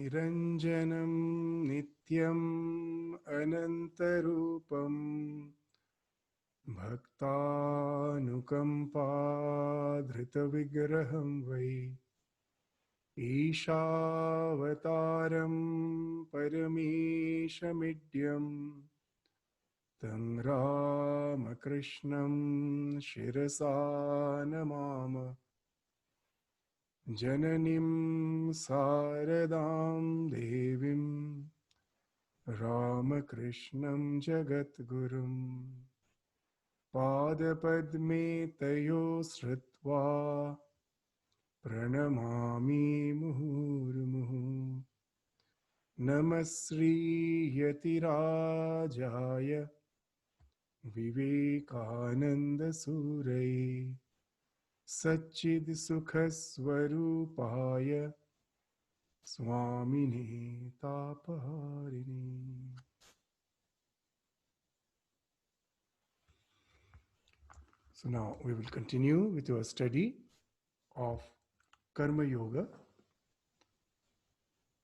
निरञ्जनं नित्यम् अनन्तरूपं भक्तानुकम्पाधृतविग्रहं वै ईशावतारं परमेशमिड्यम् तं रामकृष्णं शिरसा नमाम जननीं शारदां देवीं रामकृष्णं जगद्गुरुं पादपद्मे तयो श्रुत्वा प्रणमामि मुहुर्मुहुः नमः श्रीयतिराजाय विवेकानन्दसूरये सच्चित्सुखस्वरूपाय स्वामिने तापहारिणे. So now we will continue with our study of Karma Yoga,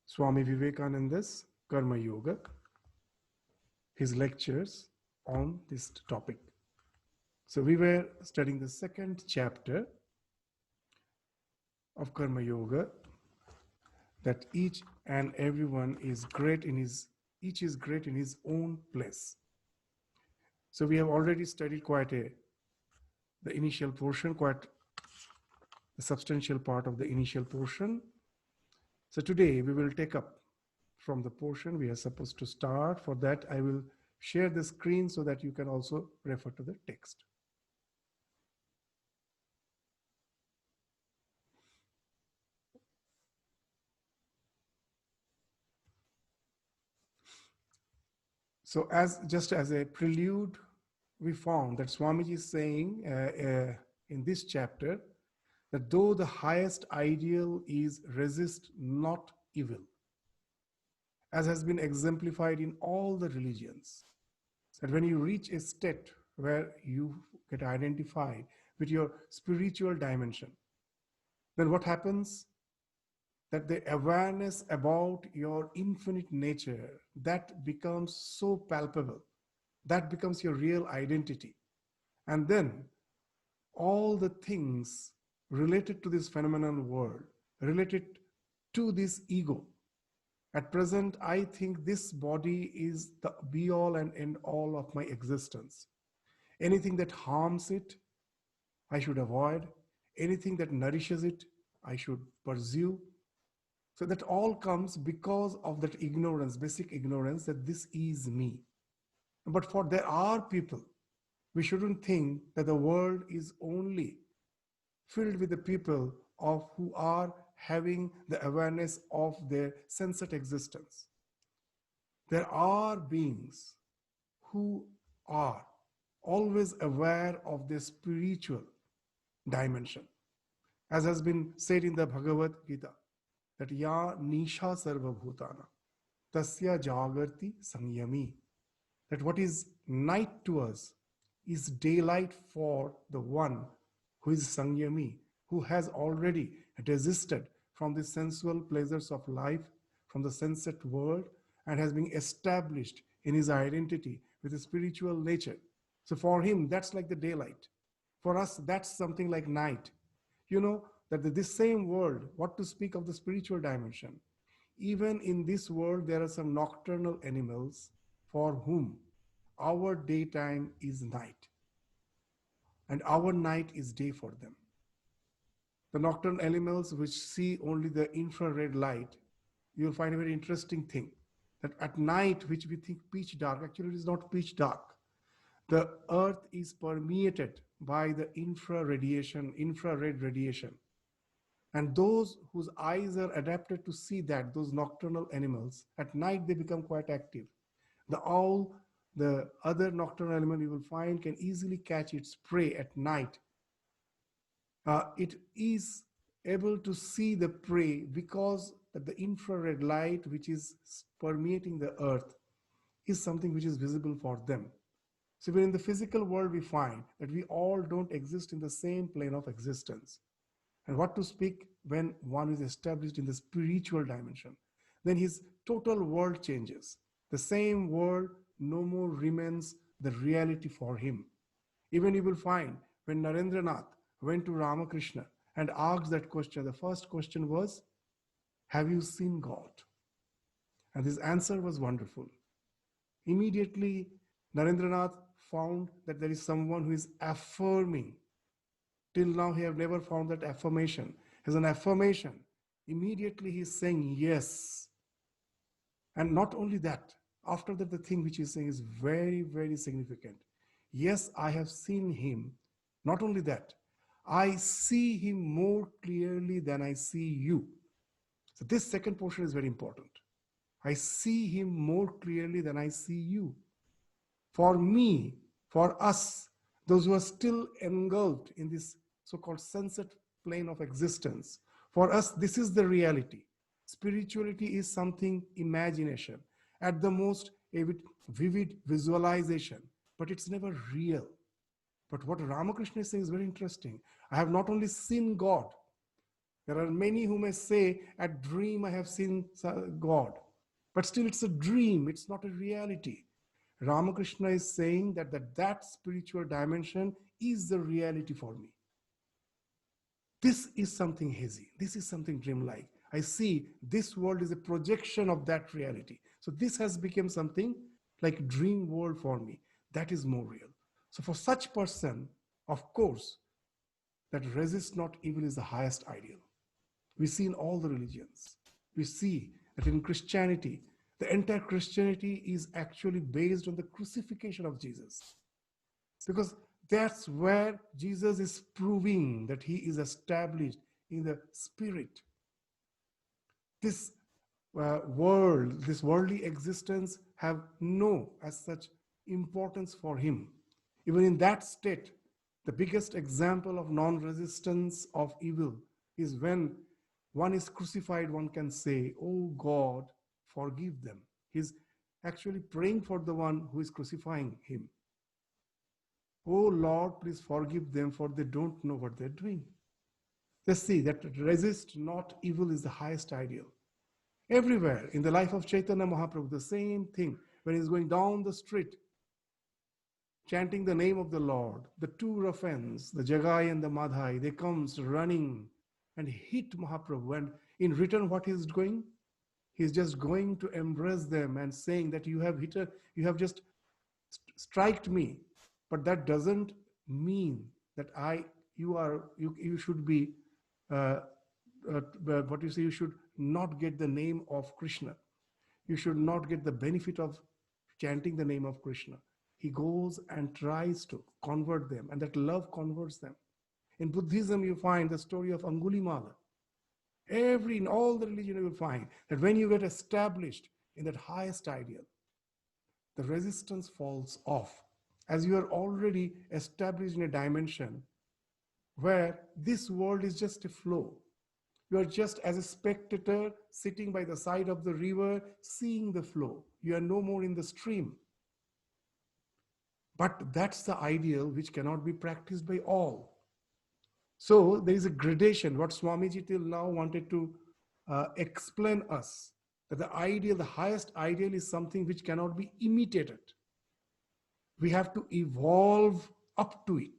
Swami Vivekananda's Karma Yoga, his lectures on this topic. So we were studying the second chapter of Karma Yoga, that each and everyone is great in each is great in his own place. So we have already studied the initial portion, quite the substantial part of the initial portion. So today we will take up from the portion we are supposed to start. For that, I will share the screen so that you can also refer to the text. So just as a prelude, we found that Swamiji is saying in this chapter that though the highest ideal is resist not evil, as has been exemplified in all the religions, that when you reach a state where you get identified with your spiritual dimension, then what happens? That the awareness about your infinite nature, that becomes so palpable, that becomes your real identity. And then all the things related to this phenomenal world, related to this ego. At present, I think this body is the be all and end all of my existence. Anything that harms it, I should avoid. Anything that nourishes it, I should pursue. So that all comes because of that ignorance, basic ignorance, that this is me. But for there are people, we shouldn't think that the world is only filled with the people who are having the awareness of their sensate existence. There are beings who are always aware of their spiritual dimension. As has been said in the Bhagavad Gita, that ya nisha sarva bhutana, tasya jagarti samyami, that what is night to us is daylight for the one who is samyami, who has already desisted from the sensual pleasures of life, from the sensate world, and has been established in his identity with a spiritual nature. So for him, that's like the daylight. For us, that's something like night. You know, that this same world, what to speak of the spiritual dimension, even in this world, there are some nocturnal animals for whom our daytime is night and our night is day for them. The nocturnal animals which see only the infrared light, you'll find a very interesting thing, that at night, which we think pitch dark, actually it is not pitch dark. The earth is permeated by the infrared radiation. And those whose eyes are adapted to see that, those nocturnal animals, at night they become quite active. The owl, the other nocturnal animal you will find, can easily catch its prey at night. It is able to see the prey because the infrared light which is permeating the earth is something which is visible for them. So when in the physical world we find that we all don't exist in the same plane of existence. And what to speak when one is established in the spiritual dimension. then his total world changes. The same world no more remains the reality for him. Even you will find when Narendranath went to Ramakrishna and asked that question, the first question was, have you seen God? And his answer was wonderful. Immediately, Narendranath found that there is someone who is affirming. Till now, he have never found that affirmation. As an affirmation, immediately he is saying yes. And not only that, after that, the thing which he is saying is very, very significant. Yes, I have seen him. Not only that, I see him more clearly than I see you. So this second portion is very important. I see him more clearly than I see you. For me, for us, those who are still engulfed in this so-called sunset plane of existence, for us, this is the reality. Spirituality is something imagination, at the most a vivid visualization, but it's never real. But what Ramakrishna is saying is very interesting. I have not only seen God, there are many who may say, at dream I have seen God, but still it's a dream, it's not a reality. Ramakrishna is saying that spiritual dimension is the reality for me. This is something hazy. This is something dreamlike. I see this world is a projection of that reality. So this has become something like dream world for me. That is more real. So for such person, of course, that resist not evil is the highest ideal. We see in all the religions. We see that in Christianity, the entire Christianity is actually based on the crucifixion of Jesus. Because that's where Jesus is proving that he is established in the spirit. This world, this worldly existence have no as such importance for him. Even in that state, the biggest example of non-resistance of evil is when one is crucified, one can say, oh God, forgive them. He's actually praying for the one who is crucifying him. Oh Lord, please forgive them, for they don't know what they're doing. Let's see that resist not evil is the highest ideal. Everywhere in the life of Chaitanya Mahaprabhu, the same thing. When he's going down the street, chanting the name of the Lord, the two ruffians, the Jagai and the Madhai, they comes running and hit Mahaprabhu. And in return, what he's doing? He's just going to embrace them and saying that you have just striked me. But that doesn't mean that you should be, what you say, you should not get the name of Krishna. You should not get the benefit of chanting the name of Krishna. He goes and tries to convert them, and that love converts them. In Buddhism, you find the story of Angulimala. In all the religion, you will find that when you get established in that highest ideal, the resistance falls off, as you are already established in a dimension where this world is just a flow. You are just as a spectator sitting by the side of the river, seeing the flow. You are no more in the stream. But that's the ideal which cannot be practiced by all. So there is a gradation, what Swamiji till now wanted to explain us, that the ideal, the highest ideal is something which cannot be imitated. We have to evolve up to it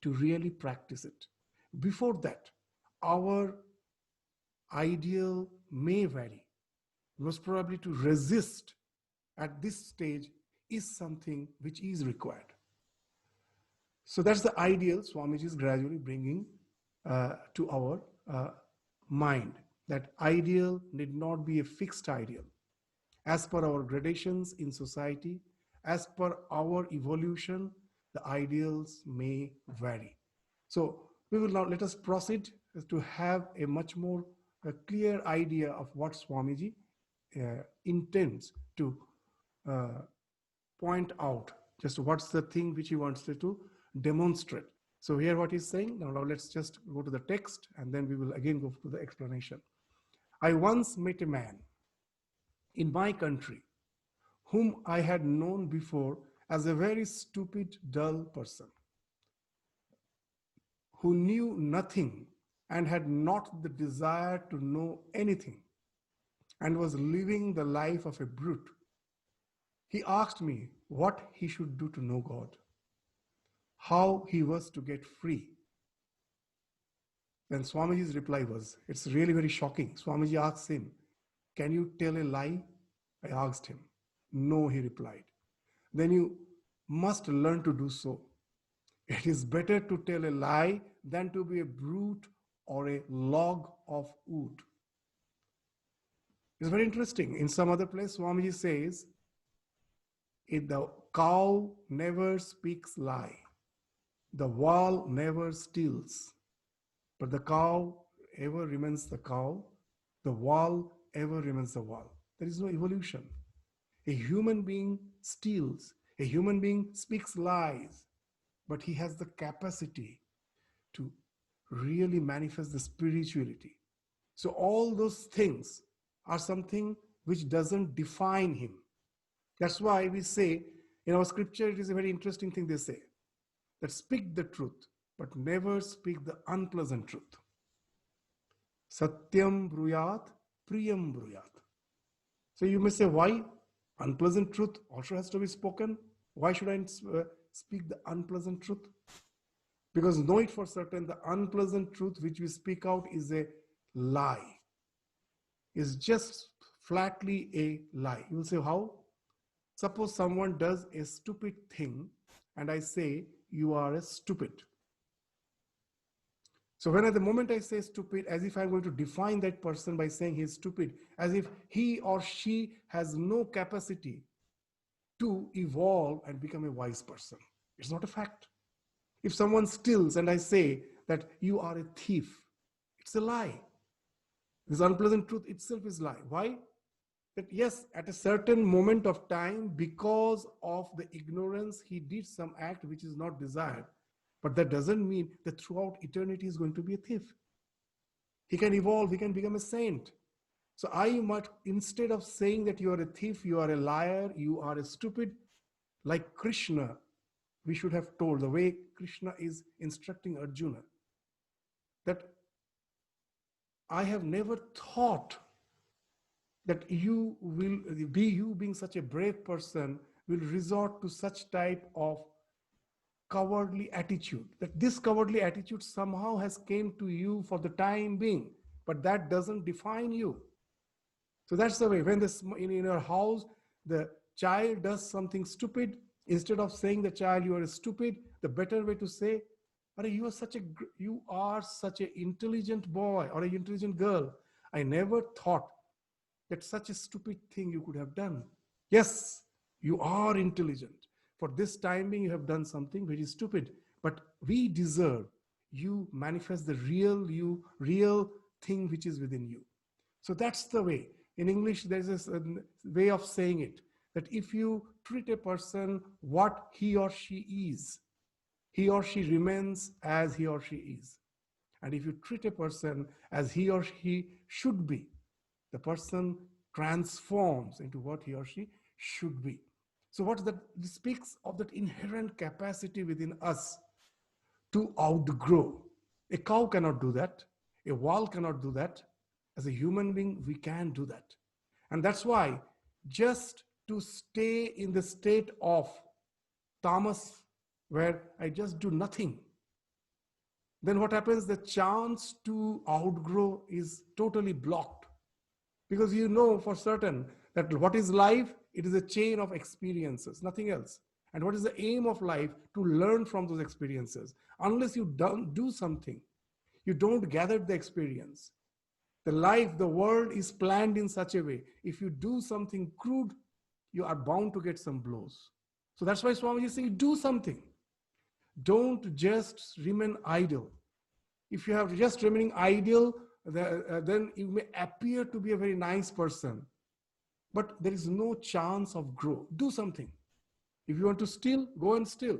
to really practice it. Before that, our ideal may vary. Most probably to resist at this stage is something which is required. So that's the ideal Swamiji is gradually bringing to our mind. That ideal need not be a fixed ideal. As per our gradations in society, as per our evolution, the ideals may vary. So we will now let us proceed to have a much more clear idea of what Swamiji intends to point out, just what's the thing which he wants to demonstrate. So here what he's saying, now let's just go to the text and then we will again go to the explanation. I once met a man in my country whom I had known before as a very stupid, dull person who knew nothing and had not the desire to know anything. and was living the life of a brute. He asked me what he should do to know God, how he was to get free. Then Swamiji's reply was, it's really very shocking. Swamiji asked him, can you tell a lie? I asked him. No, he replied. Then you must learn to do so. It is better to tell a lie than to be a brute or a log of wood. It's very interesting. In some other place, Swamiji says, the cow never speaks lie. The wall never steals. But the cow ever remains the cow. The wall ever remains the wall. There is no evolution. A human being steals. A human being speaks lies. But he has the capacity to really manifest the spirituality. So all those things are something which doesn't define him. That's why we say, in our scripture, it is a very interesting thing they say, that speak the truth, but never speak the unpleasant truth. Satyam bruyat, priyam bruyat. So you may say, why? Unpleasant truth also has to be spoken. Why should I speak the unpleasant truth? Because know it for certain, the unpleasant truth which we speak out is a lie. Is just flatly a lie. You will say, how? Suppose someone does a stupid thing and I say, you are a stupid. So when at the moment I say stupid, as if I'm going to define that person by saying he's stupid, as if he or she has no capacity to evolve and become a wise person. It's not a fact. If someone steals and I say that you are a thief, it's a lie. This unpleasant truth itself is lie. Why? That yes, at a certain moment of time, because of the ignorance, he did some act which is not desired. But that doesn't mean that throughout eternity he's going to be a thief. He can evolve, he can become a saint. So I might, instead of saying that you are a thief, you are a liar, you are a stupid, like Krishna, we should have told, the way Krishna is instructing Arjuna, that I have never thought that you will be, you being such a brave person, will resort to such type of cowardly attitude. That this cowardly attitude somehow has came to you for the time being, but that doesn't define you. So that's the way. When this in your house, the child does something stupid, instead of saying the child you are stupid, the better way to say, you are such an intelligent boy or an intelligent girl. I never thought that such a stupid thing you could have done. Yes, you are intelligent. For this time being, you have done something very stupid, but we deserve you manifest the real thing which is within you. So that's the way. In English, there's this way of saying it, that if you treat a person what he or she is, he or she remains as he or she is. And if you treat a person as he or she should be, the person transforms into what he or she should be. So what that speaks of, that inherent capacity within us to outgrow. A cow cannot do that. A wall cannot do that. As a human being, we can do that. And that's why just to stay in the state of tamas, where I just do nothing, then what happens? The chance to outgrow is totally blocked. Because you know for certain that what is life? It is a chain of experiences, nothing else. And what is the aim of life? To learn from those experiences. Unless you don't do something, you don't gather the experience. The life, the world is planned in such a way. If you do something crude, you are bound to get some blows. So that's why Swamiji is saying, do something. Don't just remain idle. If you have just remaining idle, then you may appear to be a very nice person, but there is no chance of growth. Do something. If you want to steal, go and steal.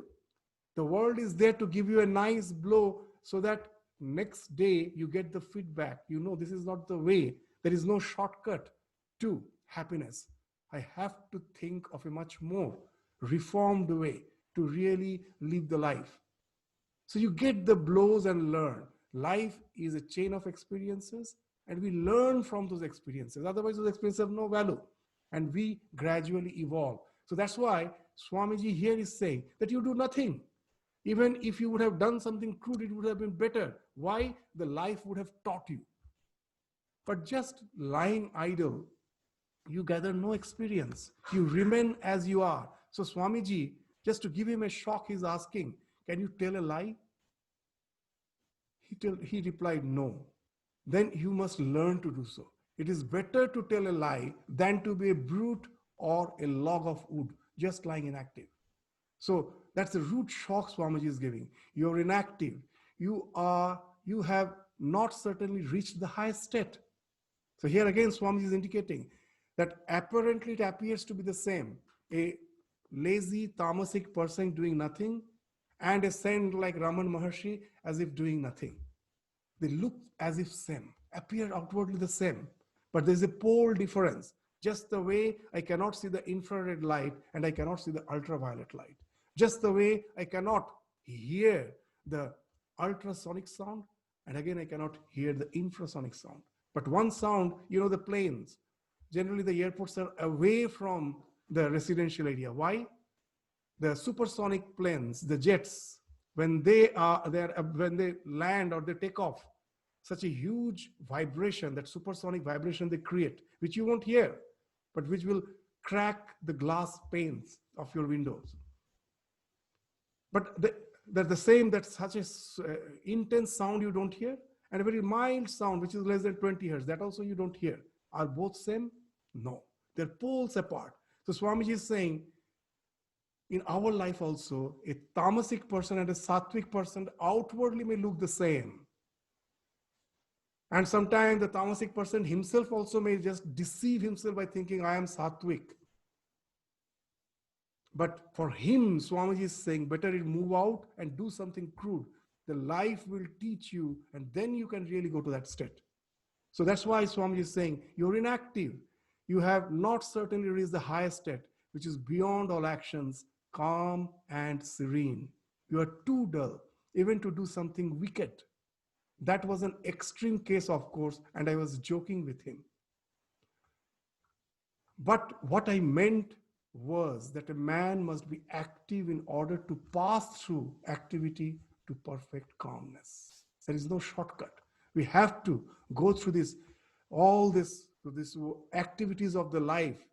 The world is there to give you a nice blow so that next day you get the feedback. You know, this is not the way. There is no shortcut to happiness. I have to think of a much more reformed way to really live the life. So you get the blows and learn. Life is a chain of experiences, and we learn from those experiences. Otherwise, those experiences have no value, and we gradually evolve. So that's why Swamiji here is saying that you do nothing. Even if you would have done something crude, it would have been better. Why? The life would have taught you. But just lying idle, you gather no experience. You remain as you are. So Swamiji, just to give him a shock, he's asking, can you tell a lie? He replied, no. Then you must learn to do so. It is better to tell a lie than to be a brute or a log of wood, just lying inactive. So that's the root shock Swamiji is giving. You're inactive. You have not certainly reached the highest state. So here again, Swamiji is indicating that apparently it appears to be the same. A lazy, tamasic person doing nothing, and a saint like Raman Maharshi as if doing nothing. They look as if same, appear outwardly the same, but there's a pole difference. Just the way I cannot see the infrared light and I cannot see the ultraviolet light. Just the way I cannot hear the ultrasonic sound, and again I cannot hear the infrasonic sound. But one sound, the planes. Generally the airports are away from the residential area. Why? The supersonic planes, the jets, when they land or they take off, such a huge vibration, that supersonic vibration they create, which you won't hear, but which will crack the glass panes of your windows. But they're the same, that such a intense sound you don't hear, and a very mild sound which is less than 20 hertz, that also you don't hear. Are both same? No, they're poles apart. So Swamiji is saying, in our life also, a tamasic person and a sattvic person outwardly may look the same. And sometimes the tamasic person himself also may just deceive himself by thinking, I am sattvic. But for him, Swamiji is saying, better it move out and do something crude. The life will teach you, and then you can really go to that state. So that's why Swamiji is saying, you're inactive. You have not certainly reached the highest state, which is beyond all actions, calm and serene. You are too dull, even to do something wicked. That was an extreme case, of course, and I was joking with him. But what I meant was that a man must be active in order to pass through activity to perfect calmness. There is no shortcut. We have to go through all these activities of the life,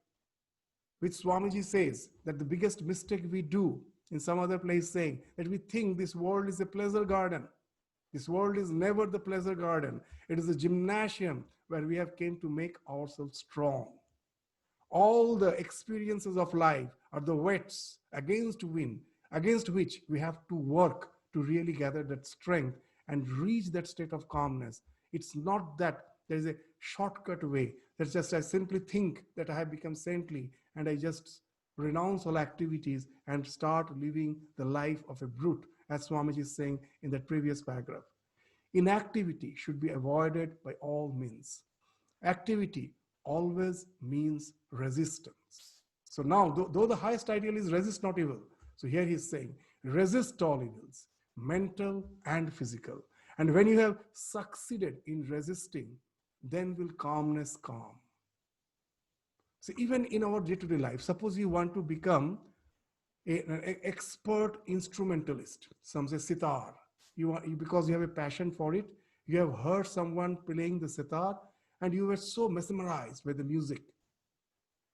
which Swamiji says that the biggest mistake we do, in some other place saying that we think this world is a pleasure garden. This world is never the pleasure garden. It is a gymnasium where we have came to make ourselves strong. All the experiences of life are the weights against wind, against which we have to work to really gather that strength and reach that state of calmness. It's not that there is a shortcut way. That's just I simply think that I have become saintly and I just renounce all activities and start living the life of a brute, as Swamiji is saying in that previous paragraph. Inactivity should be avoided by all means. Activity always means resistance. So now, though the highest ideal is resist not evil, so here he is saying, resist all evils, mental and physical. And when you have succeeded in resisting, then will calmness come. So even in our day-to-day life, suppose you want to become an expert instrumentalist, some say sitar, because you have a passion for it, you have heard someone playing the sitar and you were so mesmerized by the music.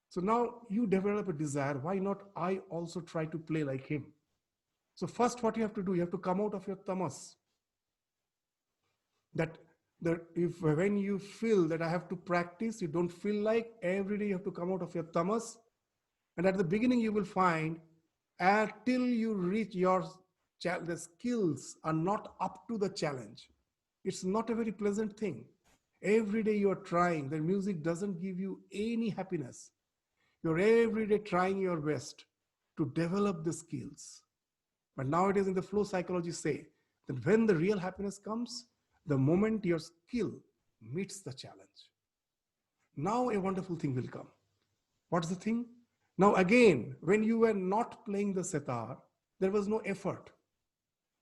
So now you develop a desire, why not I also try to play like him? So first what you have to do, you have to come out of your tamas. That if when you feel that I have to practice, you don't feel like every day you have to come out of your tamas. And at the beginning you will find until you reach the skills are not up to the challenge. It's not a very pleasant thing. Every day you are trying, the music doesn't give you any happiness. You're every day trying your best to develop the skills. But nowadays in the flow psychology say that when the real happiness comes, the moment your skill meets the challenge, now a wonderful thing will come. What's the thing? Now again, when you were not playing the sitar, there was no effort.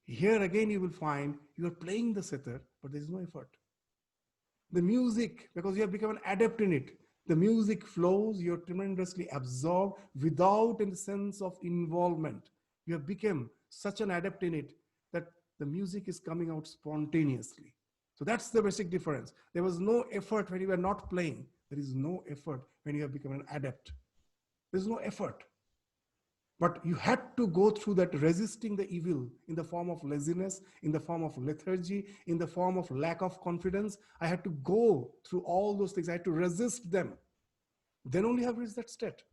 Here again you will find you are playing the sitar, but there is no effort. The music, because you have become an adept in it, the music flows, you're tremendously absorbed without any sense of involvement. You have become such an adept in it that the music is coming out spontaneously. So that's the basic difference. There was no effort when you were not playing. There is no effort when you have become an adept. There's no effort. But you had to go through that resisting the evil in the form of laziness, in the form of lethargy, in the form of lack of confidence. I had to go through all those things. I had to resist them. Then only have reached that state.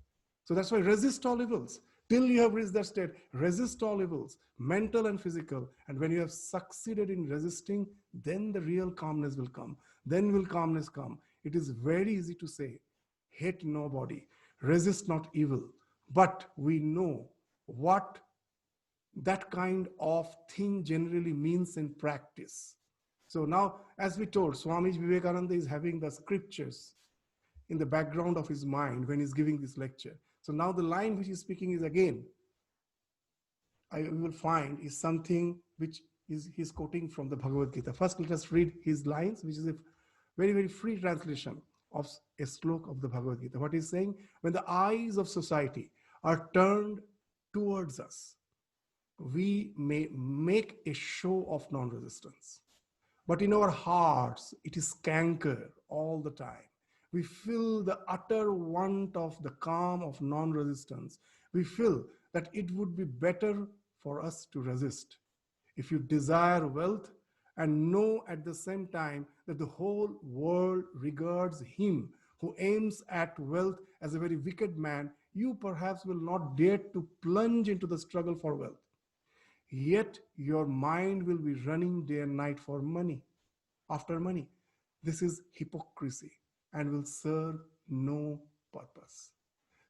So that's why resist all evils. Till you have reached that state, resist all evils, mental and physical. And when you have succeeded in resisting, then the real calmness will come. Then will calmness come. It is very easy to say, hate nobody, resist not evil. But we know what that kind of thing generally means in practice. So now, as we told, Swami Vivekananda is having the scriptures in the background of his mind when he's giving this lecture. So now the line which he's speaking is again, we will find is something which is he's quoting from the Bhagavad Gita. First, let us read his lines, which is a very, very free translation of a slok of the Bhagavad Gita. What he's saying, when the eyes of society are turned towards us, we may make a show of non-resistance. But in our hearts, it is canker all the time. We feel the utter want of the calm of non-resistance. We feel that it would be better for us to resist. If you desire wealth and know at the same time that the whole world regards him who aims at wealth as a very wicked man, you perhaps will not dare to plunge into the struggle for wealth. Yet your mind will be running day and night for money, after money. This is hypocrisy and will serve no purpose.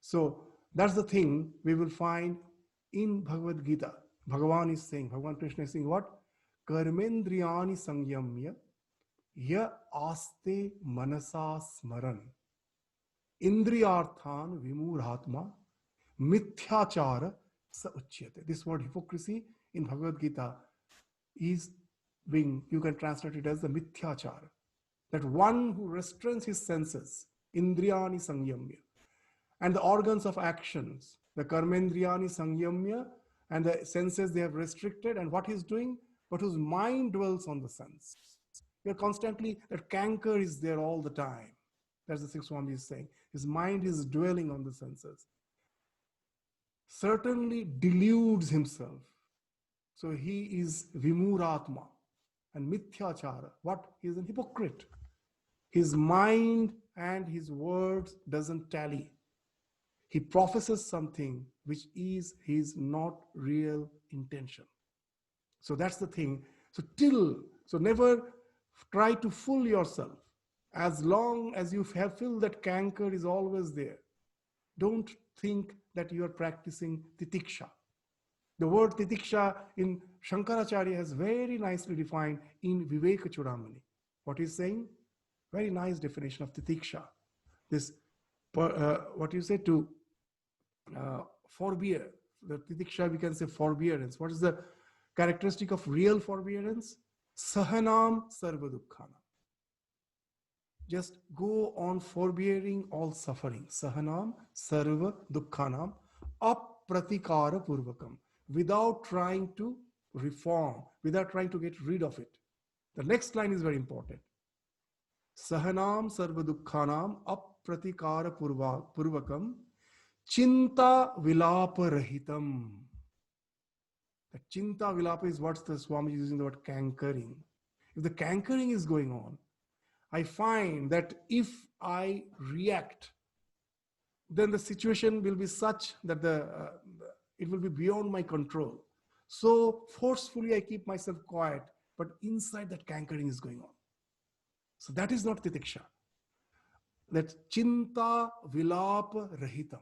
So that's the thing we will find in Bhagavad Gita. Bhagavan is saying, Bhagavan Krishna is saying what? Karmendriyani sangyamya ya aste manasa smaran indriyarthan vimurhatma mithyachara sa uchyate. This word hypocrisy in Bhagavad Gita is being, you can translate it as the mithyachara. That one who restrains his senses, indriyani sangyamya, and the organs of actions, the karmendriyani sangyamya, and the senses they have restricted, and what he's doing, but whose mind dwells on the sense. You're constantly, that canker is there all the time. That's the thing Swami is saying. His mind is dwelling on the senses. Certainly deludes himself. So he is vimuratma and mithyachara. What? He is a hypocrite. His mind and his words doesn't tally. He professes something which is his not real intention. So that's the thing. So never try to fool yourself. As long as you feel that canker is always there, don't think that you are practicing titiksha. The word titiksha in Shankaracharya has very nicely defined in Viveka Chudamani. What he's saying? Very nice definition of titiksha. This, what you say, to forbear. The titiksha, we can say forbearance. What is the characteristic of real forbearance? Sahanam sarva dukkhana. Just go on forbearing all suffering. Sahanam sarva dukkhanam apratikara purvakam. Without trying to reform, without trying to get rid of it. The next line is very important. Sahanam sarva dukkhanam apratikara purvakam chinta vilapa rahitam. The chinta vilapa is what the Swami is using the word cankering. If the cankering is going on, I find that if I react, then the situation will be such that it will be beyond my control. So forcefully I keep myself quiet, but inside that cankering is going on. So that is not titiksha. That chinta vilapa rahitam.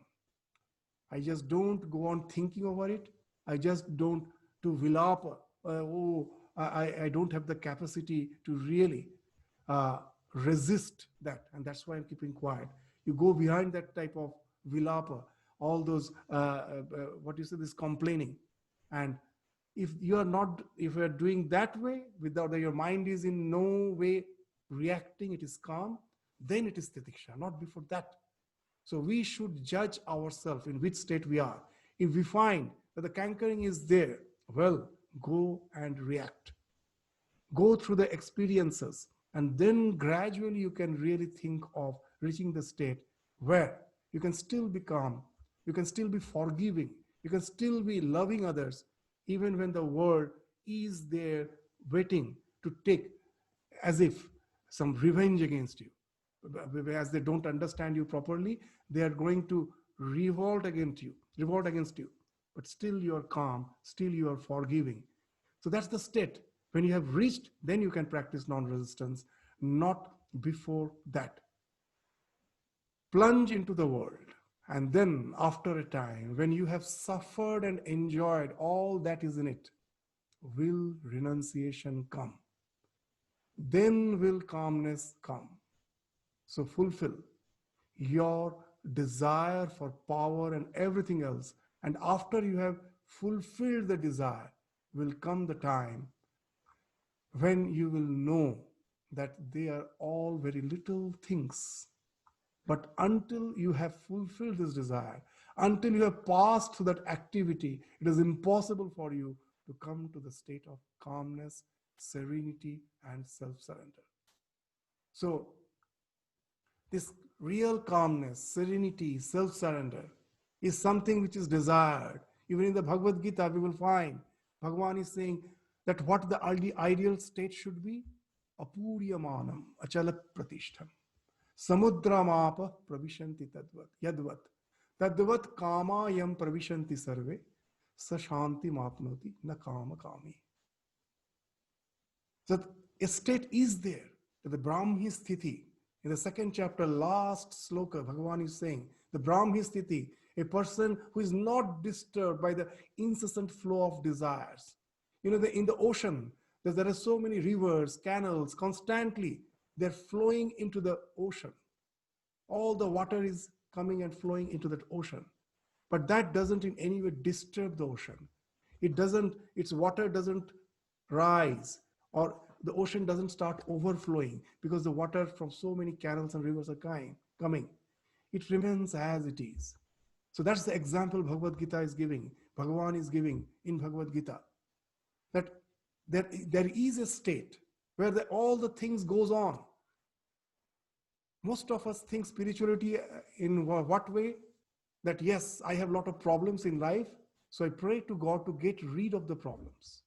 I just don't go on thinking over it. I just don't do vilapa. I don't have the capacity to really resist that. And that's why I'm keeping quiet. You go behind that type of vilapa, all those, what you say, this complaining. And if you are doing that way, without your mind is in no way reacting, it is calm, then it is titiksha, not before that. So we should judge ourselves in which state we are. If we find that the cankering is there, well, go and react. Go through the experiences, and then gradually you can really think of reaching the state where you can still be calm, you can still be forgiving, you can still be loving others, even when the world is there waiting to take as if some revenge against you. As they don't understand you properly, they are going to revolt against you. But still you are calm, still you are forgiving. So that's the state. When you have reached, then you can practice non-resistance, not before that. Plunge into the world. And then after a time, when you have suffered and enjoyed all that is in it, will renunciation come. Then will calmness come. So fulfill your desire for power and everything else. And after you have fulfilled the desire, will come the time when you will know that they are all very little things. But until you have fulfilled this desire, until you have passed through that activity, it is impossible for you to come to the state of calmness, serenity, and self-surrender. So this real calmness, serenity, self-surrender is something which is desired. Even in the Bhagavad Gita, we will find Bhagavan is saying that what the ideal state should be: apuryamanam achala pratishtham samudramapa pravishanti tadvat yadvat tadvat kama yam pravishanti sarve sashanti mapnoti na kama kami. So a state is there, the Brahmi sthiti. In the second chapter, last sloka, Bhagavan is saying, the Brahmi sthiti, a person who is not disturbed by the incessant flow of desires. You know, in the ocean, there are so many rivers, canals, constantly they're flowing into the ocean. All the water is coming and flowing into that ocean. But that doesn't in any way disturb the ocean. Its water doesn't rise, or the ocean doesn't start overflowing because the water from so many canals and rivers are coming. It remains as it is. So that's the example Bhagavad Gita is giving, Bhagavan is giving in Bhagavad Gita, that there is a state where all the things goes on. Most of us think spirituality in what way? That yes, I have a lot of problems in life, so I pray to God to get rid of the problems.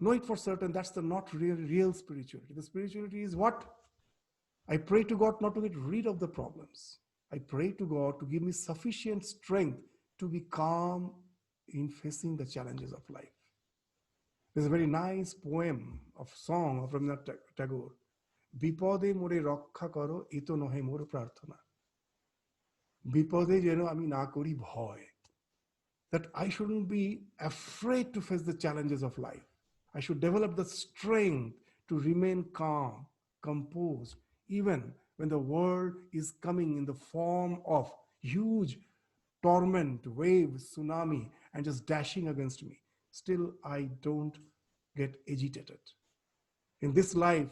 Know it for certain, that's the not real spirituality. The spirituality is what? I pray to God not to get rid of the problems. I pray to God to give me sufficient strength to be calm in facing the challenges of life. There's a very nice poem of song of Rabindranath Tagore. Bipode more rakkha karo, ito nohe more prarthana. Bipode jeno ami na kori bhoy. That I shouldn't be afraid to face the challenges of life. I should develop the strength to remain calm, composed, even when the world is coming in the form of huge torment, waves, tsunami, and just dashing against me. Still, I don't get agitated. In this life,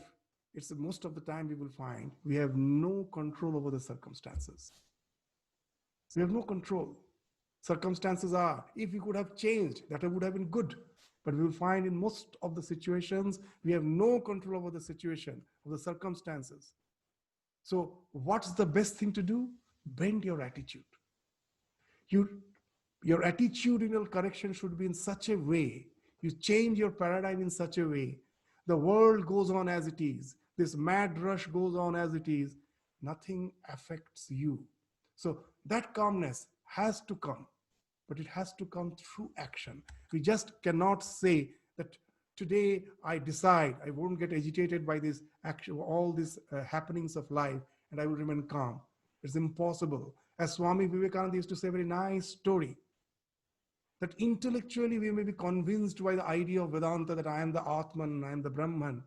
it's most of the time we will find we have no control over the circumstances. We have no control. Circumstances are, if we could have changed, that would have been good. But we will find in most of the situations, we have no control over the situation, of the circumstances. So what's the best thing to do? Bend your attitude. Your attitudinal correction should be in such a way, you change your paradigm in such a way, the world goes on as it is, this mad rush goes on as it is, nothing affects you. So that calmness has to come, but it has to come through action. We just cannot say that today I decide I won't get agitated by this action, all these happenings of life, and I will remain calm. It's impossible. As Swami Vivekananda used to say a very nice story, that intellectually we may be convinced by the idea of Vedanta that I am the Atman, I am the Brahman.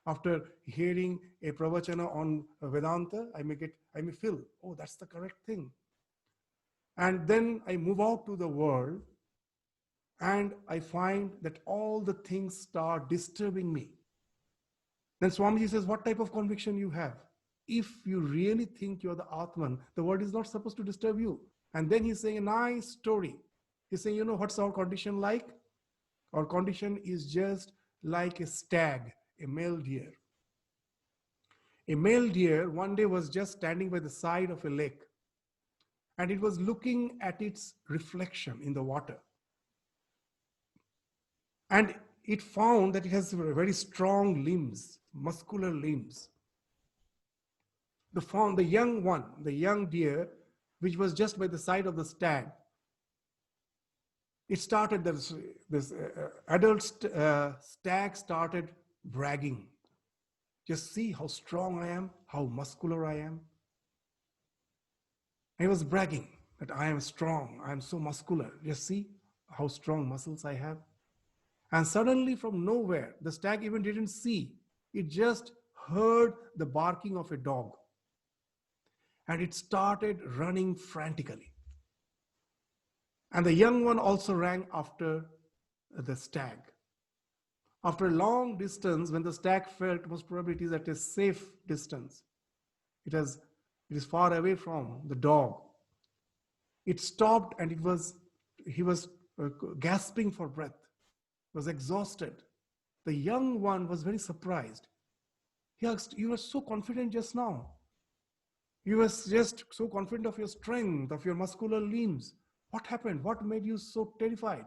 After hearing a pravachana on Vedanta, I may feel, oh, that's the correct thing. And then I move out to the world and I find that all the things start disturbing me. Then Swamiji says, what type of conviction you have? If you really think you're the Atman, the world is not supposed to disturb you. And then he's saying a nice story. He's saying, what's our condition like? Our condition is just like a stag, a male deer. A male deer one day was just standing by the side of a lake, and it was looking at its reflection in the water. And it found that it has very strong limbs, muscular limbs. The young one, the young deer, which was just by the side of the stag, it started, this adult stag started bragging. Just see how strong I am, how muscular I am. And he was bragging that I am strong, I am so muscular. Just see how strong muscles I have. And suddenly from nowhere, the stag even didn't see. It just heard the barking of a dog. And it started running frantically. And the young one also ran after the stag. After a long distance, when the stag felt most probably it is at a safe distance, it is far away from the dog, it stopped, and he was gasping for breath, was exhausted. The young one was very surprised. He asked, you were so confident just now. You were just so confident of your strength, of your muscular limbs. What happened? What made you so terrified?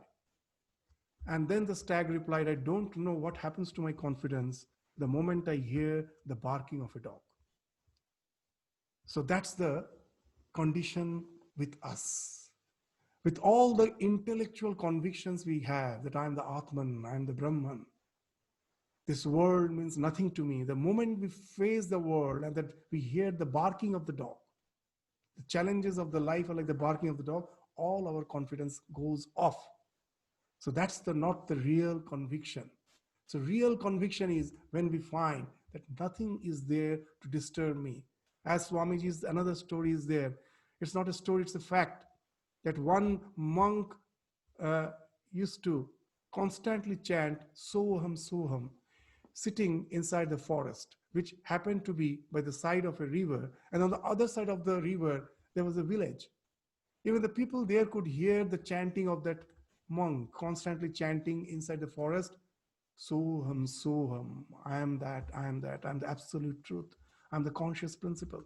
And then the stag replied, I don't know what happens to my confidence the moment I hear the barking of a dog. So that's the condition with us. With all the intellectual convictions we have that I am the Atman, I am the Brahman, this world means nothing to me. The moment we face the world and that we hear the barking of the dog, the challenges of the life are like the barking of the dog, all our confidence goes off. So that's not the real conviction. So real conviction is when we find that nothing is there to disturb me. As Swamiji's another story is there. It's not a story, it's a fact that one monk used to constantly chant Soham Soham, sitting inside the forest, which happened to be by the side of a river. And on the other side of the river, there was a village. Even the people there could hear the chanting of that monk constantly chanting inside the forest. Soham, Soham, I am that, I am that, I am the absolute truth, I am the conscious principle.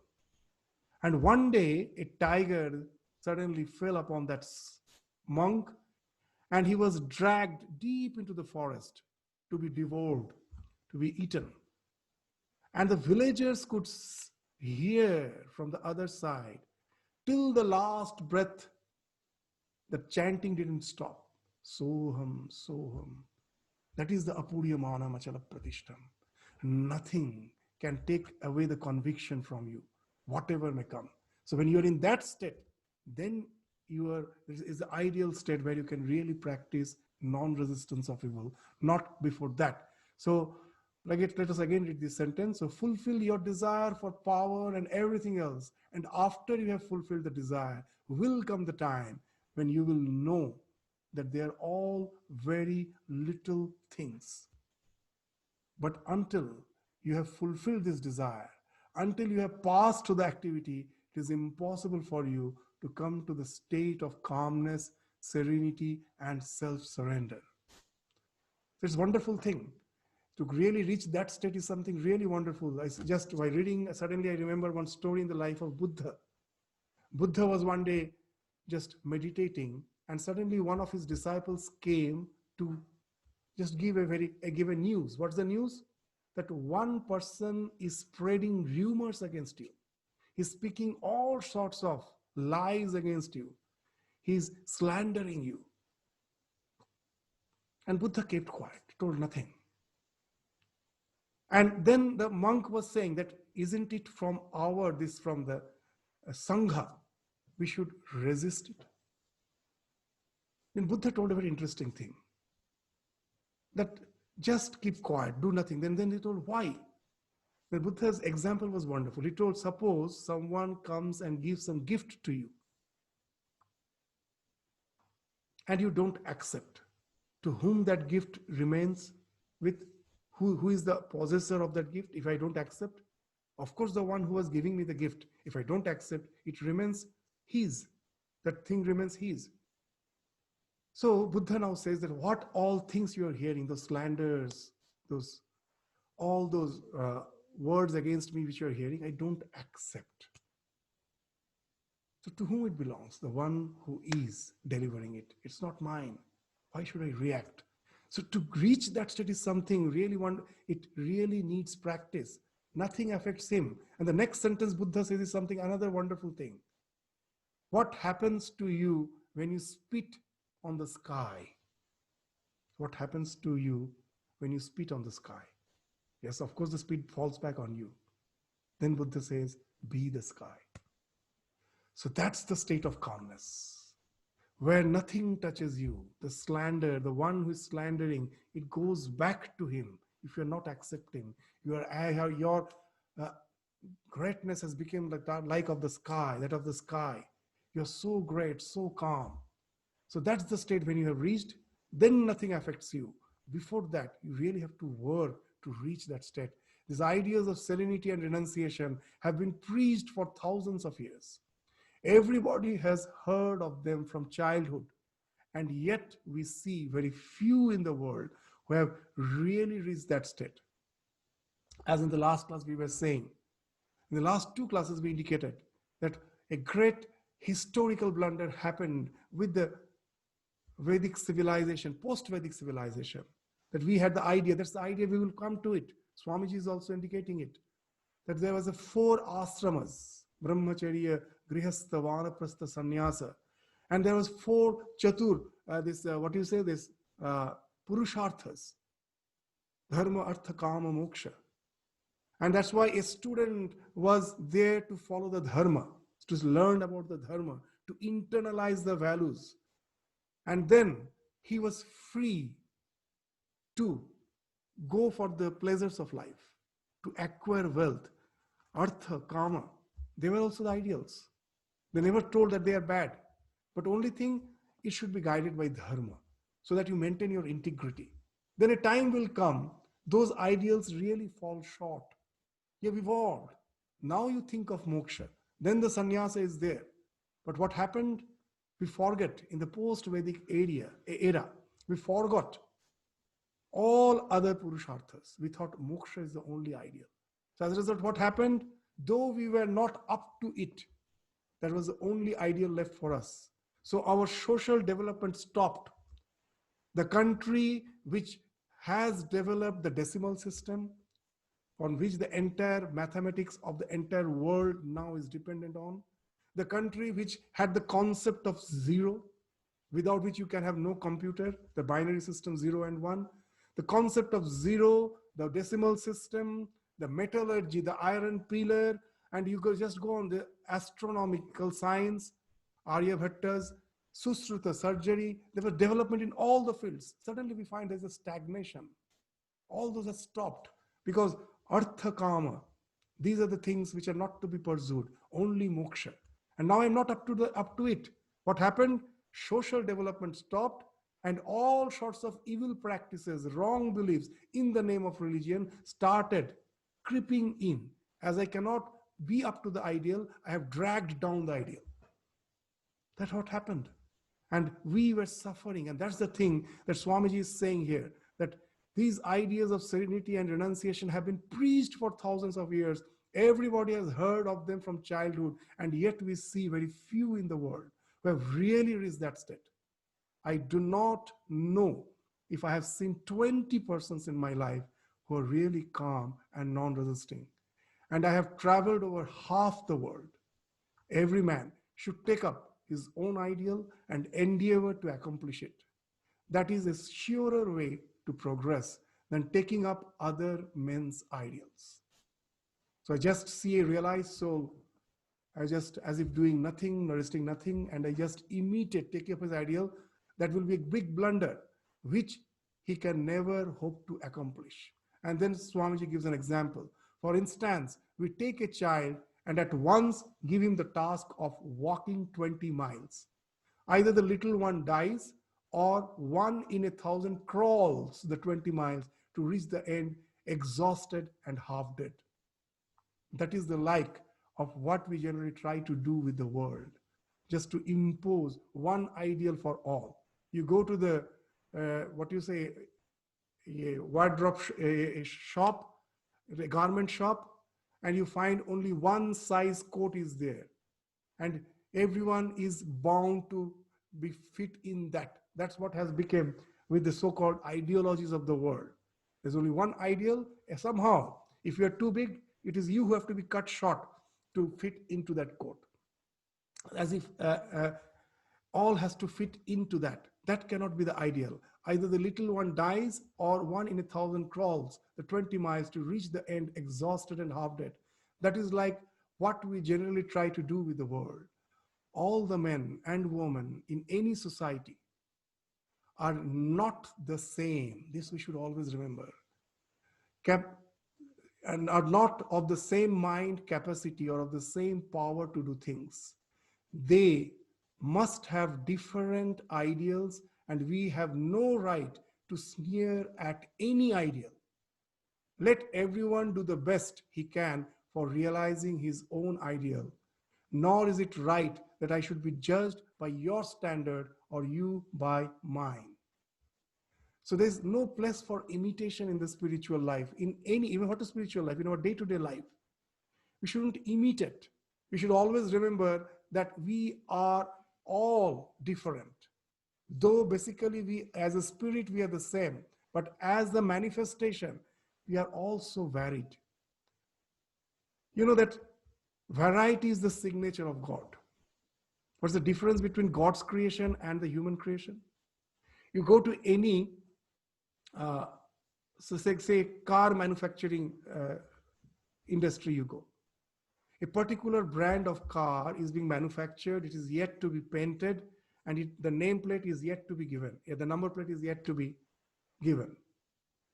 And one day, a tiger suddenly fell upon that monk, and he was dragged deep into the forest to be devoured, to be eaten. And the villagers could hear from the other side till the last breath. The chanting didn't stop. Soham, Soham. That is the Apuriyamana Machala Pratishtam. Nothing can take away the conviction from you, whatever may come. So when you're in that state, then is the ideal state where you can really practice non-resistance of evil, not before that. So let us again read this sentence. So fulfill your desire for power and everything else. And after you have fulfilled the desire, will come the time when you will know that they are all very little things. But until you have fulfilled this desire, until you have passed to the activity, it is impossible for you to come to the state of calmness, serenity, and self-surrender. It's a wonderful thing. To really reach that state is something really wonderful. Just by reading, suddenly I remember one story in the life of Buddha. Buddha was one day just meditating, and suddenly one of his disciples came to just give a news. What's the news? That one person is spreading rumors against you. He's speaking all sorts of lies against you. He's slandering you. And Buddha kept quiet, told nothing. And then the monk was saying that, isn't it from the Sangha, we should resist it? Then Buddha told a very interesting thing, that just keep quiet, do nothing. Then he told why. The Buddha's example was wonderful. He told, suppose someone comes and gives some gift to you, and you don't accept. To whom that gift remains with? Who is the possessor of that gift if I don't accept? Of course, the one who was giving me the gift. If I don't accept, it remains his. That thing remains his. So Buddha now says that what all things you are hearing, those slanders, those all those words against me which you are hearing, I don't accept. So to whom it belongs? The one who is delivering it. It's not mine. Why should I react? So to reach that state is something really it really needs practice. Nothing affects him. And the next sentence Buddha says is something, another wonderful thing. What happens to you when you spit on the sky? What happens to you when you spit on the sky? Yes, of course, the spit falls back on you. Then Buddha says, be the sky. So that's the state of calmness, where nothing touches you. The slander, the one who is slandering, it goes back to him. If you're not accepting, your greatness has become like of the sky, that of the sky. You're so great, so calm. So that's the state when you have reached, then nothing affects you. Before that, you really have to work to reach that state. These ideas of serenity and renunciation have been preached for thousands of years. Everybody has heard of them from childhood. And yet we see very few in the world who have really reached that state. As in the last class we were saying, in the last two classes we indicated that a great historical blunder happened with the Vedic civilization, post-Vedic civilization, that we had the idea, that's the idea, we will come to it. Swamiji is also indicating it, that there was a 4 ashramas, brahmacharya, grihastha, vanaprastha, sannyasa, and there was 4 chatur, purusharthas, dharma, artha, kama, moksha. And that's why a student was there to follow the dharma, to learn about the dharma, to internalize the values. And then he was free to go for the pleasures of life, to acquire wealth, artha, kama. They were also the ideals. They never told that they are bad. But only thing, it should be guided by dharma, so that you maintain your integrity. Then a time will come, those ideals really fall short. You have evolved. Now you think of moksha. Then the sannyasa is there. But what happened? We forget in the post-Vedic era, we forgot all other purusharthas. We thought moksha is the only ideal. So as a result, what happened? Though we were not up to it, that was the only ideal left for us. So our social development stopped. The country which has developed the decimal system, on which the entire mathematics of the entire world now is dependent on, the country which had the concept of zero, without which you can have no computer, the binary system 0 and 1, the concept of zero, the decimal system, the metallurgy, the iron pillar, and you just go on the astronomical science, Aryabhatta's, Sushruta surgery, there was development in all the fields. Suddenly we find there's a stagnation. All those are stopped because artha kama, these are the things which are not to be pursued, only moksha. And now I'm not up to it. What happened? Social development stopped, and all sorts of evil practices, wrong beliefs in the name of religion started creeping in. As I cannot be up to the ideal, I have dragged down the ideal. That's what happened. And we were suffering. And that's the thing that Swamiji is saying here, that these ideas of serenity and renunciation have been preached for thousands of years. Everybody has heard of them from childhood, and yet we see very few in the world who have really reached that state. I do not know if I have seen 20 persons in my life who are really calm and non-resisting. And I have traveled over half the world. Every man should take up his own ideal and endeavor to accomplish it. That is a surer way to progress than taking up other men's ideals. So I just realize, so I just, as if doing nothing, resisting nothing, and I just imitate, take up his ideal, that will be a big blunder, which he can never hope to accomplish. And then Swamiji gives an example. For instance, we take a child and at once give him the task of walking 20 miles. Either the little one dies or 1 in 1,000 crawls the 20 miles to reach the end exhausted and half dead. That is the like of what we generally try to do with the world, just to impose one ideal for all. You go to the, what you say, a wardrobe a shop, a garment shop, and you find only one size coat is there, and everyone is bound to be fit in that. That's what has become with the so-called ideologies of the world. There's only one ideal. Somehow, if you are too big, it is you who have to be cut short to fit into that coat, as if all has to fit into that. That cannot be the ideal. Either the little one dies or one in 1,000 crawls the 20 miles to reach the end exhausted and half dead. That is like what we generally try to do with the world. All the men and women in any society are not the same. This we should always remember. And are not of the same mind capacity or of the same power to do things. They must have different ideals, and we have no right to sneer at any ideal. Let everyone do the best he can for realizing his own ideal. Nor is it right that I should be judged by your standard or you by mine. So there's no place for imitation in the spiritual life, in any, even what is spiritual life, in our day-to-day life. We shouldn't imitate. We should always remember that we are all different. Though basically we, as a spirit, we are the same, but as the manifestation, we are also varied. You know that variety is the signature of God. What's the difference between God's creation and the human creation? You go to any, so say car manufacturing industry, you go. A particular brand of car is being manufactured, it is yet to be painted, and the nameplate is yet to be given. The number plate is yet to be given.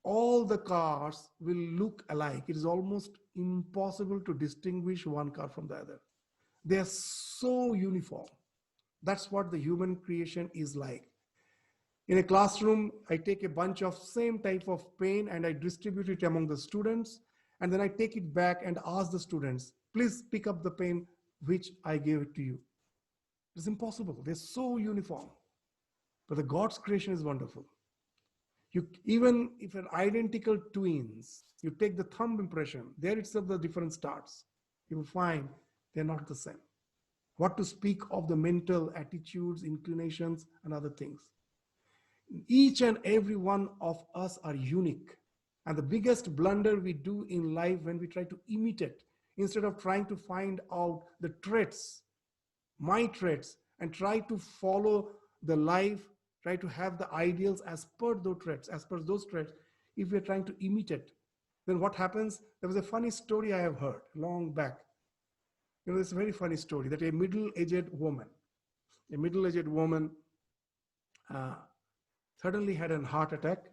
All the cars will look alike. It is almost impossible to distinguish one car from the other. They are so uniform. That's what the human creation is like. In a classroom, I take a bunch of same type of paint and I distribute it among the students. And then I take it back and ask the students, please pick up the paint which I gave it to you. It's impossible. They're so uniform. But the God's creation is wonderful. Even if an identical twins, you take the thumb impression, there itself the difference starts. You will find they're not the same. What to speak of the mental attitudes, inclinations, and other things. Each and every one of us are unique. And the biggest blunder we do in life when we try to imitate, instead of trying to find out the traits, my traits, and try to follow the life, try to have the ideals as per those traits, if we're trying to imitate, then what happens? There was a funny story I have heard long back. You know, it's a very funny story that a middle-aged woman suddenly had a heart attack,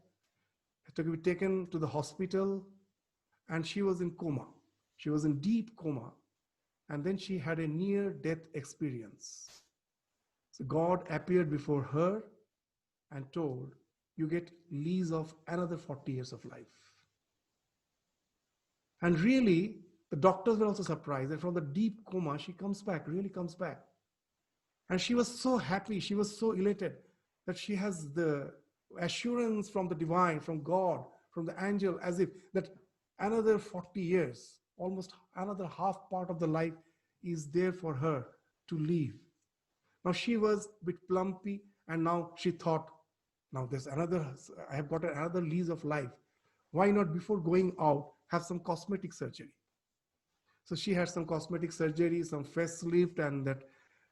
had to be taken to the hospital, and she was in coma. She was in deep coma. And then she had a near-death experience. So God appeared before her and told, you get lease of another 40 years of life. And really, the doctors were also surprised that from the deep coma, she comes back, really comes back. And she was so happy, she was so elated that she has the assurance from the divine, from God, from the angel, as if that another 40 years, almost another half part of the life is there for her to live. Now she was a bit plumpy, and now she thought, now there's another, I have got another lease of life. Why not, before going out, have some cosmetic surgery? So she had some cosmetic surgery, some facelift, and that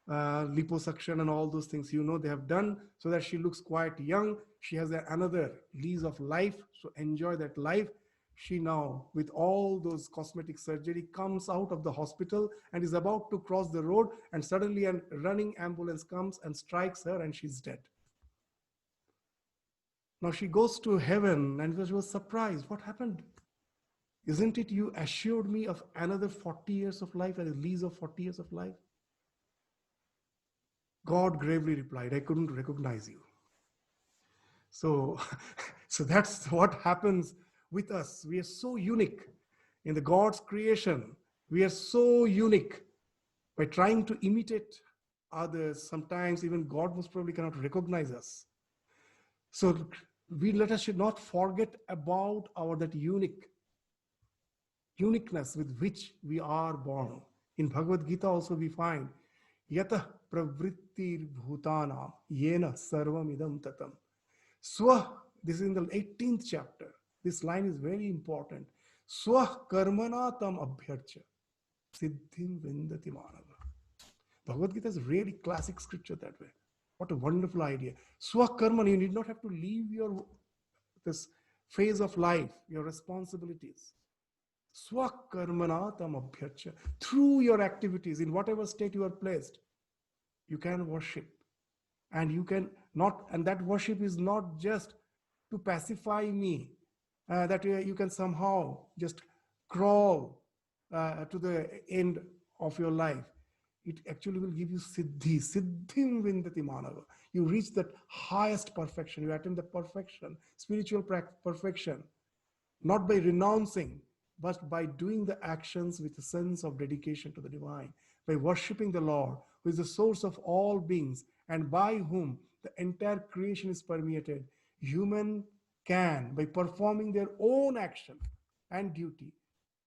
liposuction and all those things, they have done so that she looks quite young. She has another lease of life, so enjoy that life. She now, with all those cosmetic surgery, comes out of the hospital and is about to cross the road, and suddenly a running ambulance comes and strikes her, and she's dead. Now she goes to heaven and she was surprised. What happened? Isn't it you assured me of another 40 years of life and a lease of 40 years of life? God gravely replied, I couldn't recognize you. So that's what happens with us. We are so unique in the God's creation. We are so unique. By trying to imitate others, sometimes even God most probably cannot recognize us. So we let us should not forget about our that uniqueness with which we are born. In Bhagavad Gita also we find yatah pravrittir bhutanam yena sarvam idam tatam. Swah, this is in the 18th chapter. This line is very important. Swah karmana tam abhyarcha siddhim vindati manava. Bhagavad Gita is really classic scripture that way. What a wonderful idea. Swakarman, you need not have to leave your this phase of life, your responsibilities. Swakarmana tam abhyarcha. Through your activities, in whatever state you are placed, you can worship. And you can not, and that worship is not just to pacify me, that you can somehow just crawl to the end of your life. It actually will give you siddhi, siddhim vindati manava. You reach that highest perfection, you attain the perfection, spiritual perfection, not by renouncing, but by doing the actions with a sense of dedication to the divine, by worshipping the Lord, who is the source of all beings and by whom the entire creation is permeated. Human can, by performing their own action and duty,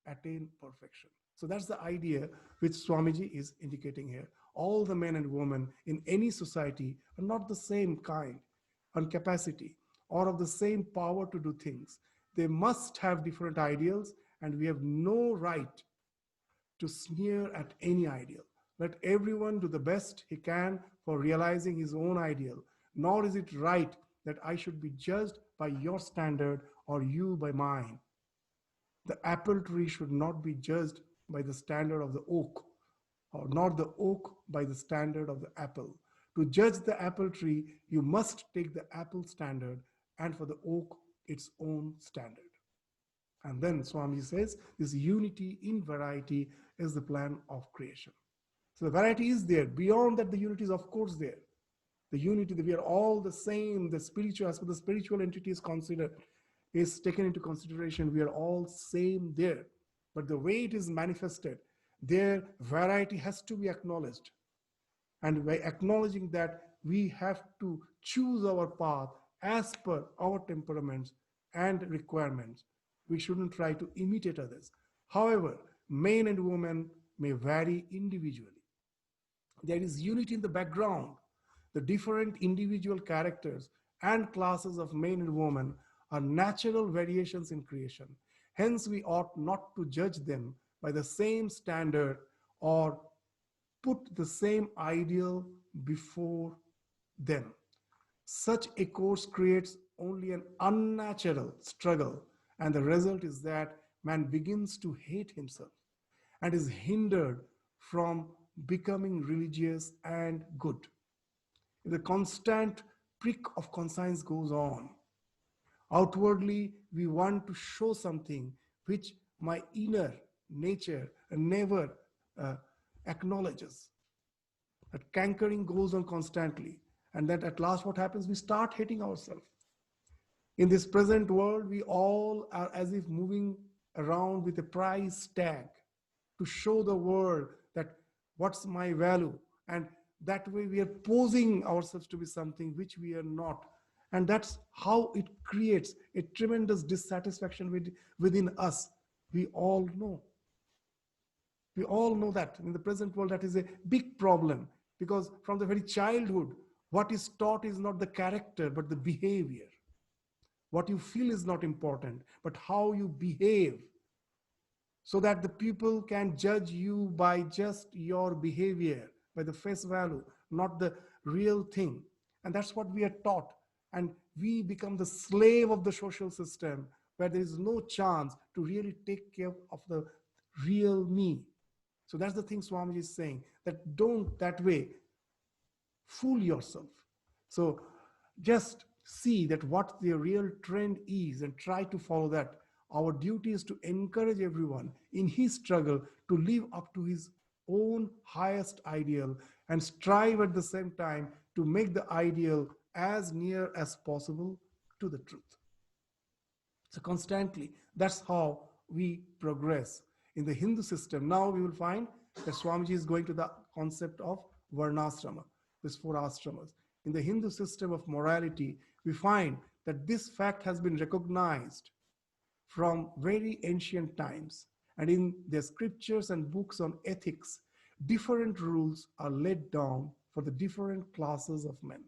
attain perfection. So that's the idea which Swamiji is indicating here. All the men and women in any society are not the same kind and capacity or of the same power to do things. They must have different ideals, and we have no right to sneer at any ideal. Let everyone do the best he can for realizing his own ideal, nor is it right that I should be judged by your standard or you by mine. The apple tree should not be judged by the standard of the oak, or not the oak by the standard of the apple. To judge the apple tree, you must take the apple standard, and for the oak, its own standard. And then Swami says, this unity in variety is the plan of creation. So the variety is there. Beyond that, the unity is of course there. The unity that we are all the same, the spiritual, as per the spiritual entity is considered, is taken into consideration. We are all same there. But the way it is manifested, their variety has to be acknowledged. And by acknowledging that, we have to choose our path as per our temperaments and requirements. We shouldn't try to imitate others. However, men and women may vary individually. There is unity in the background. The different individual characters and classes of men and women are natural variations in creation. Hence, we ought not to judge them by the same standard or put the same ideal before them. Such a course creates only an unnatural struggle, and the result is that man begins to hate himself and is hindered from becoming religious and good. If the constant prick of conscience goes on, outwardly we want to show something which my inner nature never uh, acknowledges. That cankering goes on constantly, and that at last what happens, we start hating ourselves. In this present world, we all are as if moving around with a price tag to show the world that what's my value, and that way we are posing ourselves to be something which we are not, and that's how it creates a tremendous dissatisfaction within us. We all know that in the present world that is a big problem, because from the very childhood what is taught is not the character but the behavior. What you feel is not important, but how you behave, so that the people can judge you by just your behavior, by the face value, not the real thing. And that's what we are taught. And we become the slave of the social system, where there is no chance to really take care of the real me. So that's the thing Swamiji is saying, that don't that way fool yourself. So just see that what the real trend is and try to follow that. Our duty is to encourage everyone in his struggle to live up to his own highest ideal and strive at the same time to make the ideal as near as possible to the truth. So constantly, that's how we progress. In the Hindu system, now we will find that Swamiji is going to the concept of Varnasrama, these four ashramas. In the Hindu system of morality, we find that this fact has been recognized from very ancient times. And in their scriptures and books on ethics, different rules are laid down for the different classes of men: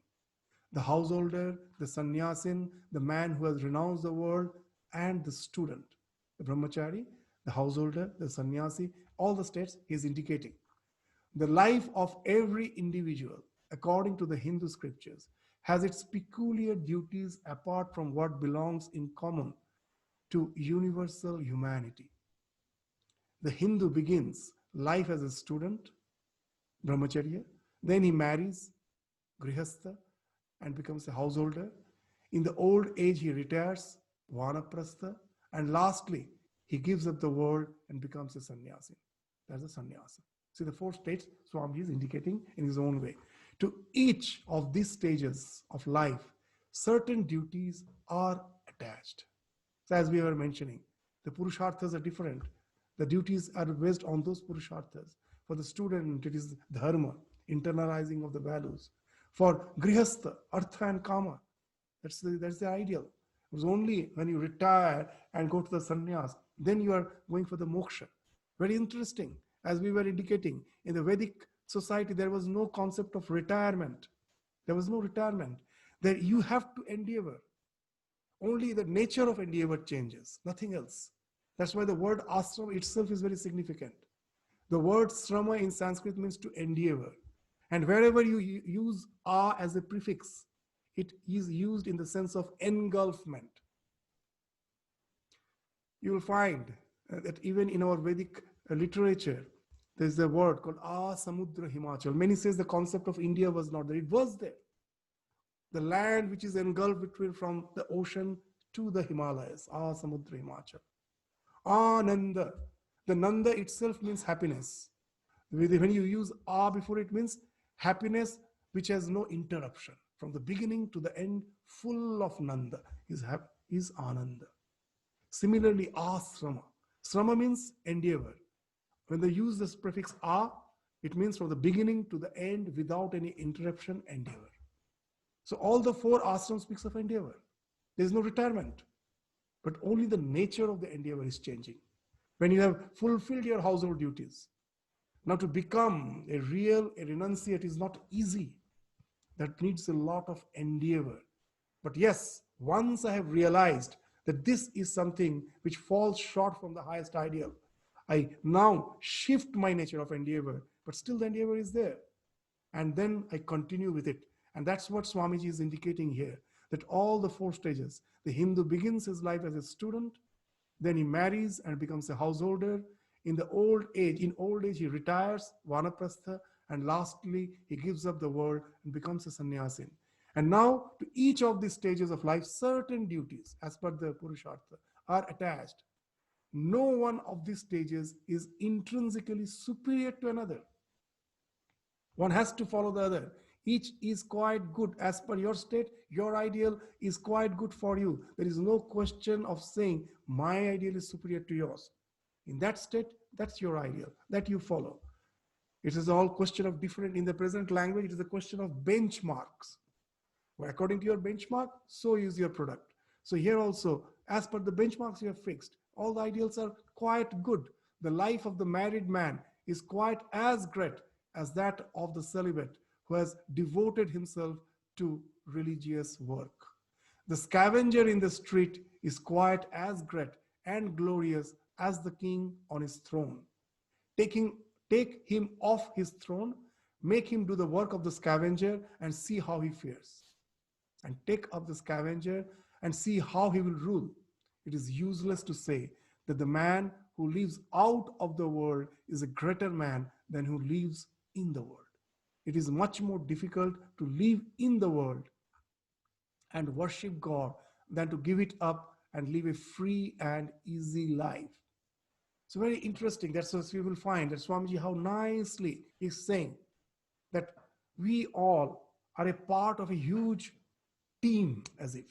the householder, the sannyasin, the man who has renounced the world, and the student. The brahmachari, the householder, the sannyasi, all the states he is indicating. The life of every individual, according to the Hindu scriptures, has its peculiar duties apart from what belongs in common to universal humanity. The Hindu begins life as a student, brahmacharya, then he marries, grihastha, and becomes a householder. In the old age, he retires, vanaprastha, and lastly, he gives up the world and becomes a sannyasi. That's a sannyasa. See, the four states Swami is indicating in his own way. To each of these stages of life, certain duties are attached. So as we were mentioning, the purusharthas are different. The duties are based on those purusharthas. For the student, it is dharma, internalizing of the values. For grihastha, artha and kama, that's the ideal. It was only when you retire and go to the sannyas, then you are going for the moksha. Very interesting. As we were indicating, in the Vedic society, there was no concept of retirement. There was no retirement. That you have to endeavor. Only the nature of endeavor changes, nothing else. That's why the word ashram itself is very significant. The word srama in Sanskrit means to endeavor. And wherever you use a as a prefix, it is used in the sense of engulfment. You will find that even in our Vedic literature, there's a word called Samudra Himachal. Many says the concept of India was not there. It was there. The land which is engulfed between from the ocean to the Himalayas, Samudra Himachal. Ananda. The Nanda itself means happiness. When you use before it means happiness which has no interruption. From the beginning to the end, full of Nanda is Ananda. Similarly, asrama. Srama means endeavor. When they use this prefix it means from the beginning to the end without any interruption, endeavor. So all the four ashrams speaks of endeavor. There is no retirement, but only the nature of the endeavor is changing. When you have fulfilled your household duties, now to become a renunciate is not easy. That needs a lot of endeavor. But yes, once I have realized that this is something which falls short from the highest ideal, I now shift my nature of endeavor, but still the endeavor is there. And then I continue with it. And that's what Swamiji is indicating here, that all the four stages, the Hindu begins his life as a student, then he marries and becomes a householder. In old age, he retires, vanaprastha, and lastly, he gives up the world and becomes a sannyasin. And now, to each of these stages of life, certain duties, as per the Purushartha, are attached. No one of these stages is intrinsically superior to another. One has to follow the other. Each is quite good as per your state. Your ideal is quite good for you. There is no question of saying my ideal is superior to yours. In that state, that's your ideal, that you follow. It is all question of different, in the present language, it is a question of benchmarks. Well, according to your benchmark, so is your product. So here also, as per the benchmarks you have fixed, all the ideals are quite good. The life of the married man is quite as great as that of the celibate who has devoted himself to religious work. The scavenger in the street is quite as great and glorious as the king on his throne. Take him off his throne, make him do the work of the scavenger and see how he fares. And take up the scavenger and see how he will rule. It is useless to say that the man who lives out of the world is a greater man than who lives in the world. It is much more difficult to live in the world and worship God than to give it up and live a free and easy life. So very interesting. That's what we will find that Swamiji, how nicely is saying that we all are a part of a huge team, as if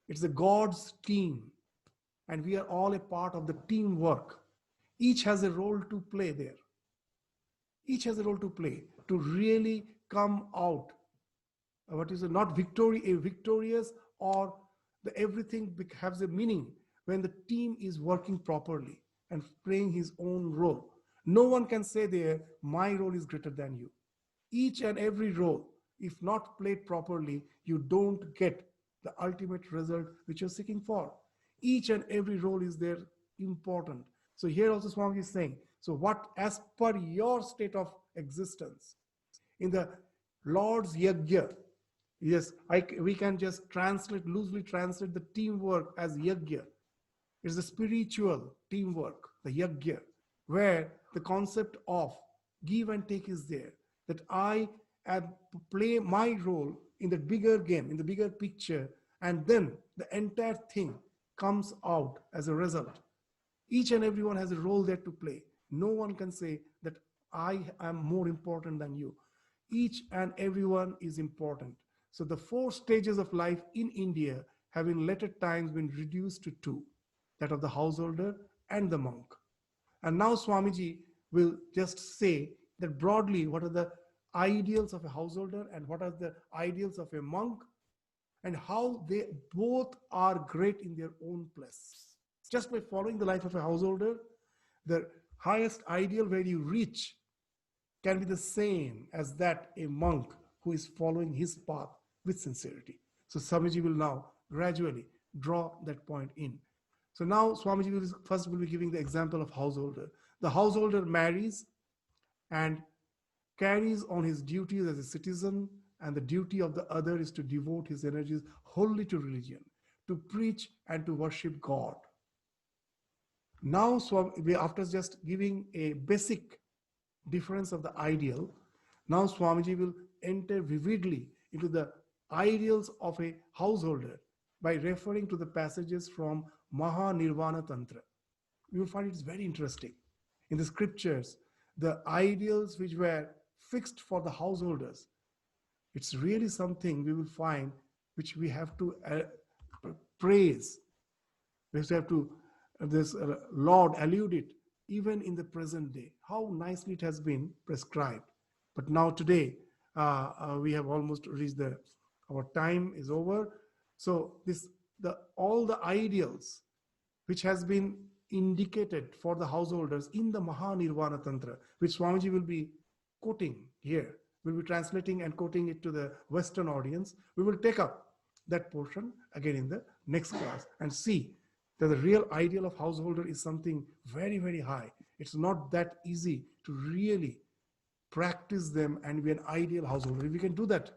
it's a God's team. and we are all a part of the teamwork. Each has a role to play there. Each has a role to play to really come out. What is it? Not victorious, or the everything has a meaning when the team is working properly and playing his own role. No one can say there, my role is greater than you. Each and every role, if not played properly, you don't get the ultimate result which you're seeking for. Each and every role is there important. So here also Swami is saying, so what as per your state of existence in the Lord's yajna, yes, we can just loosely translate the teamwork as yajna. It's the spiritual teamwork, the yajna, where the concept of give and take is there. That I play my role in the bigger game, in the bigger picture, and then the entire thing comes out as a result. Each and everyone has a role there to play. No one can say that I am more important than you. Each and everyone is important. So the 4 stages of life in India have in later times been reduced to 2, that of the householder and the monk. And now Swamiji will just say that broadly what are the ideals of a householder and what are the ideals of a monk, and how they both are great in their own place. Just by following the life of a householder, the highest ideal where you reach can be the same as that a monk who is following his path with sincerity. So Swamiji will now gradually draw that point in. So now Swamiji will be giving the example of householder. The householder marries and carries on his duties as a citizen, and the duty of the other is to devote his energies wholly to religion, to preach and to worship God. Now, after just giving a basic difference of the ideal, now Swamiji will enter vividly into the ideals of a householder by referring to the passages from Maha-Nirvana Tantra. You will find it's very interesting. In the scriptures, the ideals which were fixed for the householders, it's really something we will find which we have to praise. We have to, this Lord alluded even in the present day, how nicely it has been prescribed. But now today, we have almost reached our time is over. So all the ideals which has been indicated for the householders in the Maha-Nirvana Tantra, which Swamiji will be quoting here, will be translating and quoting it to the Western audience. We will take up that portion again in the next class and see that the real ideal of householder is something very, very high. It's not that easy to really practice them and be an ideal householder. If you can do that,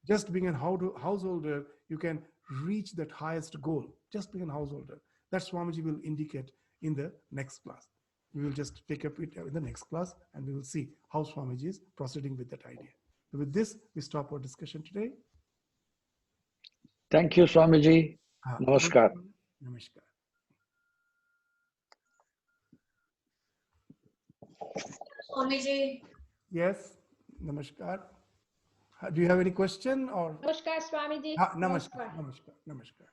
just being a householder, you can reach that highest goal. Just being a householder. That Swamiji will indicate in the next class. We will just take up it in the next class and we will see how Swamiji is proceeding with that idea. So with this, we stop our discussion today. Thank you, Swamiji. Namaskar. Namaskar. Swamiji. Yes, namaskar. Do you have any question or? Namaskar, Swamiji. Namaskar. Namaskar. Namaskar.